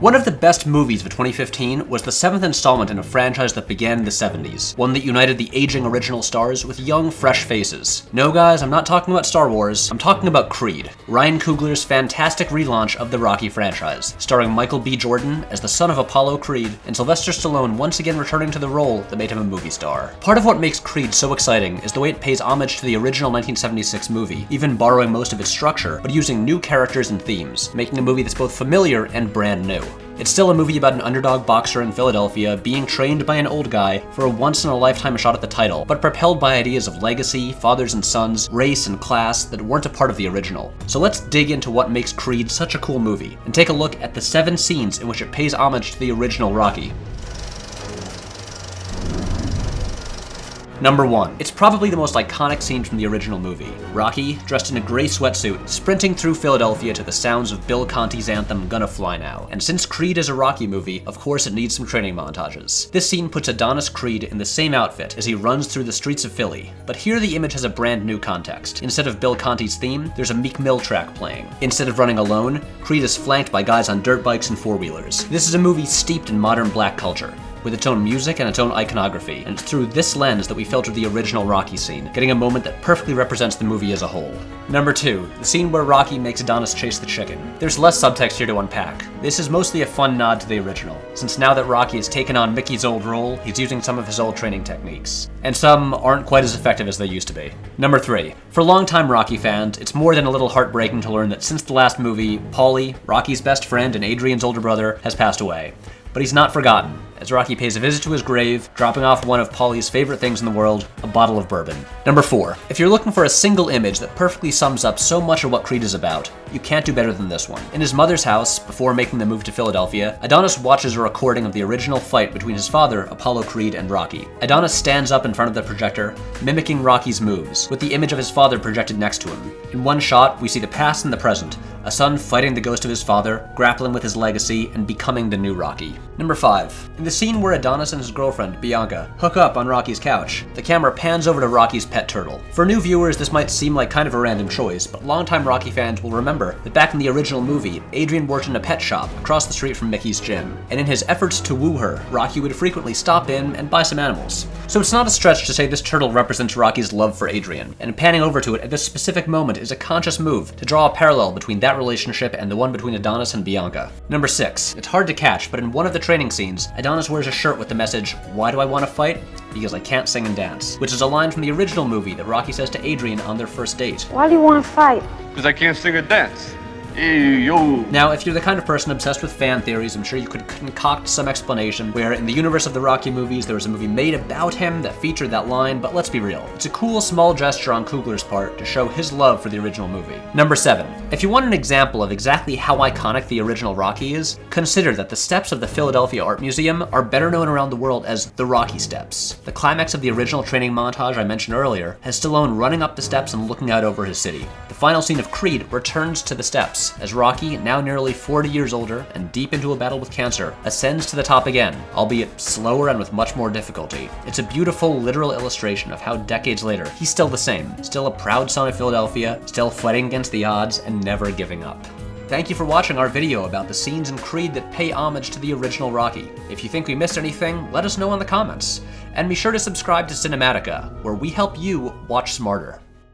One of the best movies of 2015 was the seventh installment in a franchise that began in the 70s, one that united the aging original stars with young, fresh faces. No guys, I'm not talking about Star Wars, I'm talking about Creed, Ryan Coogler's fantastic relaunch of the Rocky franchise, starring Michael B. Jordan as the son of Apollo Creed, and Sylvester Stallone once again returning to the role that made him a movie star. Part of what makes Creed so exciting is the way it pays homage to the original 1976 movie, even borrowing most of its structure, but using new characters and themes, making a movie that's both familiar and brand new. It's still a movie about an underdog boxer in Philadelphia being trained by an old guy for a once-in-a-lifetime shot at the title, but propelled by ideas of legacy, fathers and sons, race, and class that weren't a part of the original. So let's dig into what makes Creed such a cool movie, and take a look at the 7 scenes in which it pays homage to the original Rocky. Number 1. It's probably the most iconic scene from the original movie. Rocky, dressed in a gray sweatsuit, sprinting through Philadelphia to the sounds of Bill Conti's anthem, Gonna Fly Now. And since Creed is a Rocky movie, of course it needs some training montages. This scene puts Adonis Creed in the same outfit as he runs through the streets of Philly, but here the image has a brand new context. Instead of Bill Conti's theme, there's a Meek Mill track playing. Instead of running alone, Creed is flanked by guys on dirt bikes and four-wheelers. This is a movie steeped in modern black culture, with its own music and its own iconography, and it's through this lens that we filter the original Rocky scene, getting a moment that perfectly represents the movie as a whole. Number 2, the scene where Rocky makes Adonis chase the chicken. There's less subtext here to unpack. This is mostly a fun nod to the original, since now that Rocky has taken on Mickey's old role, he's using some of his old training techniques, and some aren't quite as effective as they used to be. Number 3, for longtime Rocky fans, it's more than a little heartbreaking to learn that since the last movie, Paulie, Rocky's best friend and Adrian's older brother, has passed away. But he's not forgotten, as Rocky pays a visit to his grave, dropping off one of Paulie's favorite things in the world, a bottle of bourbon. Number 4. If you're looking for a single image that perfectly sums up so much of what Creed is about, you can't do better than this one. In his mother's house, before making the move to Philadelphia, Adonis watches a recording of the original fight between his father, Apollo Creed, and Rocky. Adonis stands up in front of the projector, mimicking Rocky's moves, with the image of his father projected next to him. In one shot, we see the past and the present, a son fighting the ghost of his father, grappling with his legacy, and becoming the new Rocky. Number 5. In the scene where Adonis and his girlfriend, Bianca, hook up on Rocky's couch, the camera pans over to Rocky's pet turtle. For new viewers, this might seem like kind of a random choice, but longtime Rocky fans will remember that back in the original movie, Adrian worked in a pet shop across the street from Mickey's gym, and in his efforts to woo her, Rocky would frequently stop in and buy some animals. So it's not a stretch to say this turtle represents Rocky's love for Adrian, and panning over to it at this specific moment is a conscious move to draw a parallel between that relationship and the one between Adonis and Bianca. Number 6. It's hard to catch, but in one of the training scenes, Adonis wears a shirt with the message, "Why do I want to fight? Because I can't sing and dance," which is a line from the original movie that Rocky says to Adrian on their first date. Why do you want to fight? Because I can't sing or dance. Hey, yo. Now, if you're the kind of person obsessed with fan theories, I'm sure you could concoct some explanation where in the universe of the Rocky movies, there was a movie made about him that featured that line, but let's be real. It's a cool, small gesture on Coogler's part to show his love for the original movie. Number 7. If you want an example of exactly how iconic the original Rocky is, consider that the steps of the Philadelphia Art Museum are better known around the world as the Rocky Steps. The climax of the original training montage I mentioned earlier has Stallone running up the steps and looking out over his city. The final scene of Creed returns to the steps, as Rocky, now nearly 40 years older and deep into a battle with cancer, ascends to the top again, albeit slower and with much more difficulty. It's a beautiful, literal illustration of how decades later, he's still the same, still a proud son of Philadelphia, still fighting against the odds and never giving up. Thank you for watching our video about the scenes in Creed that pay homage to the original Rocky. If you think we missed anything, let us know in the comments. And be sure to subscribe to Cinematica, where we help you watch smarter.